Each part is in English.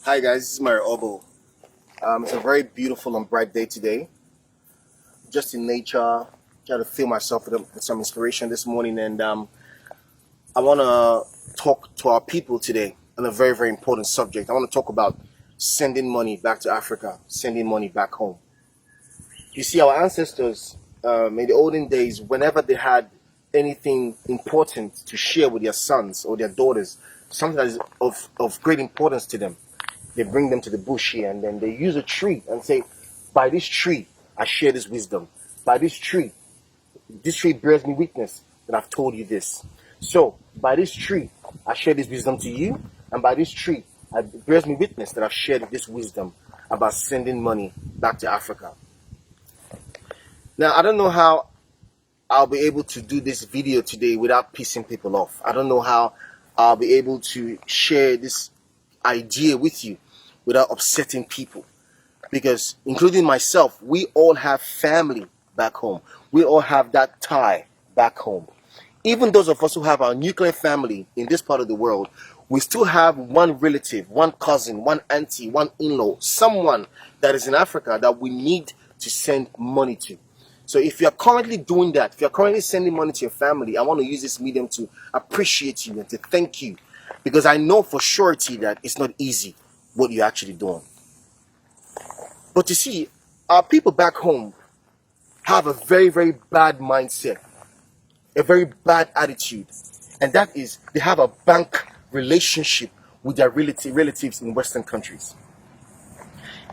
Hi guys, this is Mario Obo. It's a very beautiful and bright day today. Just in nature, trying to feel myself with some inspiration this morning, and I want to talk to our people today on a very, very important subject. I want to talk about sending money back to Africa, sending money back home. You see, our ancestors in the olden days, whenever they had anything important to share with their sons or their daughters, something that is of great importance to them, they bring them to the bush here, and then they use a tree and say, by this tree I share this wisdom. By this tree bears me witness that I've told you this. So by this tree I share this wisdom to you, and by this tree it bears me witness that I've shared this wisdom about sending money back to Africa. Now, I don't know how I'll be able to do this video today without pissing people off. I don't know how I'll be able to share this idea with you without upsetting people, because including myself, we all have family back home. We all have that tie back home. Even those of us who have our nuclear family in this part of the world, we still have one relative, one cousin, one auntie, one in-law, someone that is in Africa that we need to send money to. So if you're currently doing that, if you're currently sending money to your family, I want to use this medium to appreciate you and to thank you, because I know for surety that it's not easy what you're actually doing. But you see, our people back home have a very, very bad mindset, a very bad attitude, and that is they have a bank relationship with their relatives in Western countries.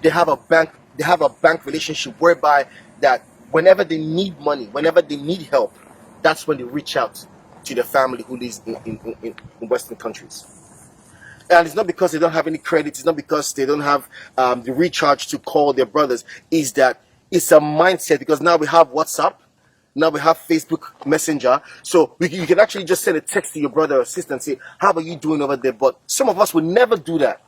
They have a bank relationship whereby that whenever they need money, whenever they need help, that's when they reach out to their family who lives in Western countries. And it's not because they don't have any credit, it's not because they don't have the recharge to call their brothers. Is that it's a mindset, because now we have WhatsApp, now we have Facebook Messenger, so you can actually just send a text to your brother or sister and say, how are you doing over there? But some of us will never do that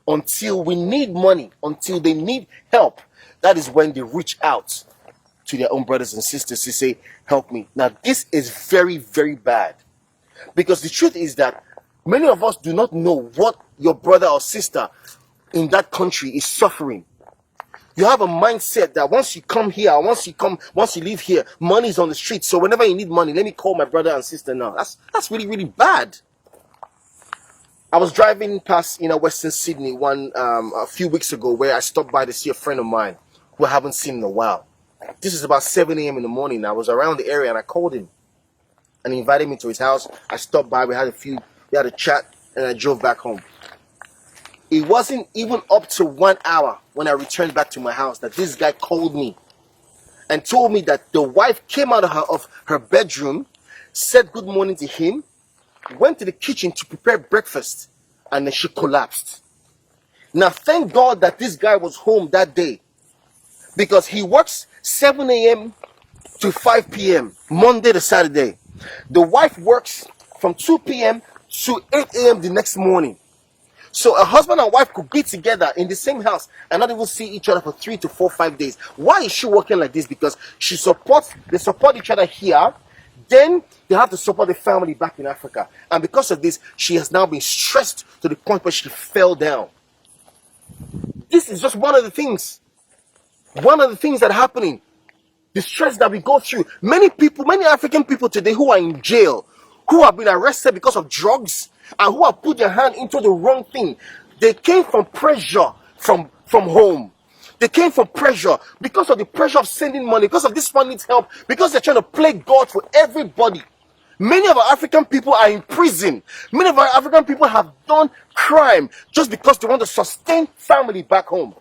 until we need money, until they need help. That is when they reach out to their own brothers and sisters to say, help me. Now, this is very, very bad, because the truth is that many of us do not know what your brother or sister in that country is suffering. You have a mindset that once you come here, once you leave here, money is on the street. So whenever you need money, let me call my brother and sister now. That's really, really bad. I was driving past Western Sydney a few weeks ago, where I stopped by to see a friend of mine who I haven't seen in a while. This is about 7 a.m. in the morning. I was around the area and I called him and he invited me to his house. I stopped by, we had a chat, and I drove back home. It wasn't even up to 1 hour when I returned back to my house that this guy called me and told me that the wife came out of her bedroom, said good morning to him, went to the kitchen to prepare breakfast, and then she collapsed. Now, thank God that this guy was home that day, because he works 7 a.m. to 5 p.m. Monday to Saturday. The wife works from 2 p.m. to 8 a.m. the next morning. So a husband and wife could be together in the same house and not even see each other for 3 to 4, 5 days. Why is she working like this? Because they support each other here. Then they have to support the family back in Africa. And because of this, she has now been stressed to the point where she fell down. This is just one of the things that are happening. The stress that we go through. Many African people today who are in jail, who have been arrested because of drugs, and who have put their hand into the wrong thing. They came from pressure from home. They came from pressure because of the pressure of sending money, because of this one needs help, because they're trying to play God for everybody. Many of our African people are in prison. Many of our African people have done crime just because they want to sustain family back home.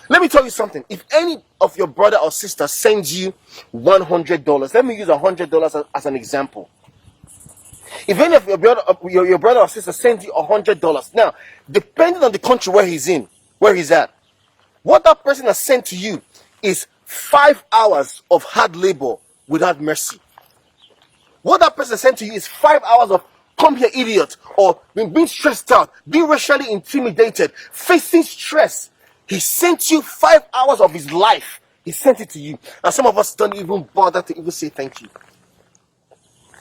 Let me tell you something. If any of your brother or sister sends you $100, let me use $100 as an example. If any of your brother or sister sends you $100, now, depending on the country where he's at, what that person has sent to you is 5 hours of hard labor without mercy. What that person sent to you is 5 hours of come here, idiot, or being stressed out, being racially intimidated, facing stress. He sent you 5 hours of his life. He sent it to you. And some of us don't even bother to even say thank you.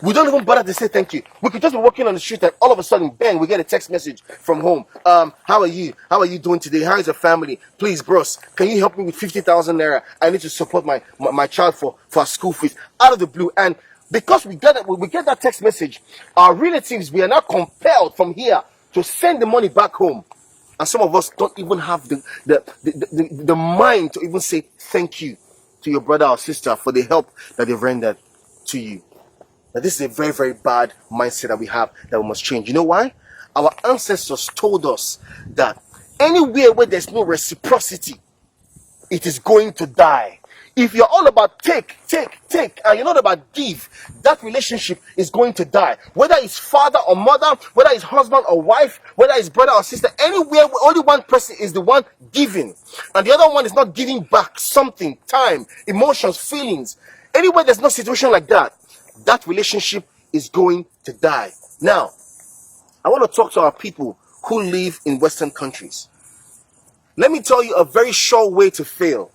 We don't even bother to say thank you. We could just be walking on the street and all of a sudden, bang, we get a text message from home. How are you? How are you doing today? How is your family? Please, bros, can you help me with 50,000 naira? I need to support my child for school fees. Out of the blue. And because we get that text message, our relatives, we are now compelled from here to send the money back home. And some of us don't even have the mind to even say thank you to your brother or sister for the help that they've rendered to you. Now, this is a very, very bad mindset that we have that we must change. You know why? Our ancestors told us that anywhere where there's no reciprocity, it is going to die. If you're all about take, and you're not about give, that relationship is going to die. Whether it's father or mother, whether it's husband or wife, whether it's brother or sister, anywhere where only one person is the one giving, and the other one is not giving back something, time, emotions, feelings. Anywhere there's no situation like that, that relationship is going to die. Now, I want to talk to our people who live in Western countries. Let me tell you a very sure way to fail.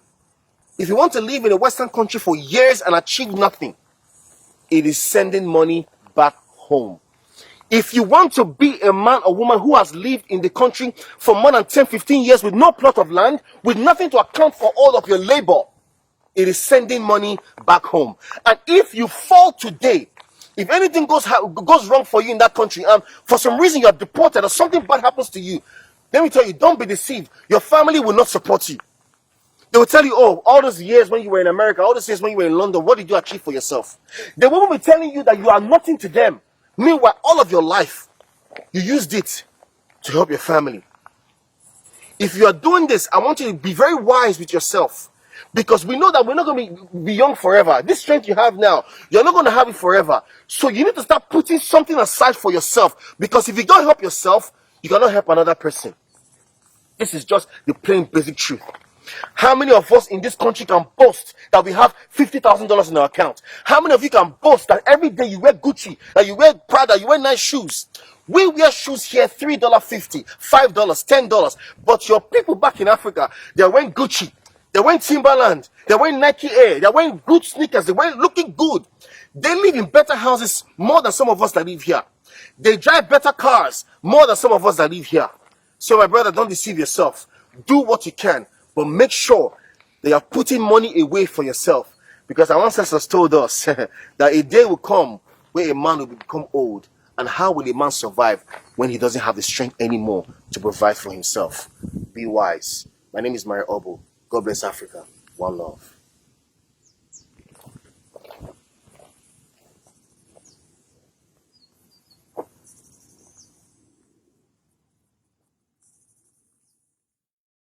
If you want to live in a Western country for years and achieve nothing, it is sending money back home. If you want to be a man or woman who has lived in the country for more than 10, 15 years with no plot of land, with nothing to account for all of your labor, it is sending money back home. And if you fall today, if anything goes wrong for you in that country, and for some reason you are deported or something bad happens to you, let me tell you, don't be deceived. Your family will not support you. They will tell you, oh, all those years when you were in America, all those years when you were in London, what did you achieve for yourself? They will be telling you that you are nothing to them. Meanwhile, all of your life, you used it to help your family. If you are doing this, I want you to be very wise with yourself. Because we know that we're not going to be young forever. This strength you have now, you're not going to have it forever. So you need to start putting something aside for yourself. Because if you don't help yourself, you cannot help another person. This is just the plain basic truth. How many of us in this country can boast that we have $50,000 in our account? How many of you can boast that every day you wear Gucci, that you wear Prada, you wear nice shoes? We wear shoes here $3.50, $5, $10. But your people back in Africa, they're wearing Gucci. They're wearing Timberland. They're wearing Nike Air. They're wearing good sneakers. They're wearing looking good. They live in better houses more than some of us that live here. They drive better cars more than some of us that live here. So my brother, don't deceive yourself. Do what you can, but make sure that you're putting money away for yourself. Because our ancestors told us that a day will come where a man will become old. And how will a man survive when he doesn't have the strength anymore to provide for himself? Be wise. My name is Mario Obo. God bless Africa. One love.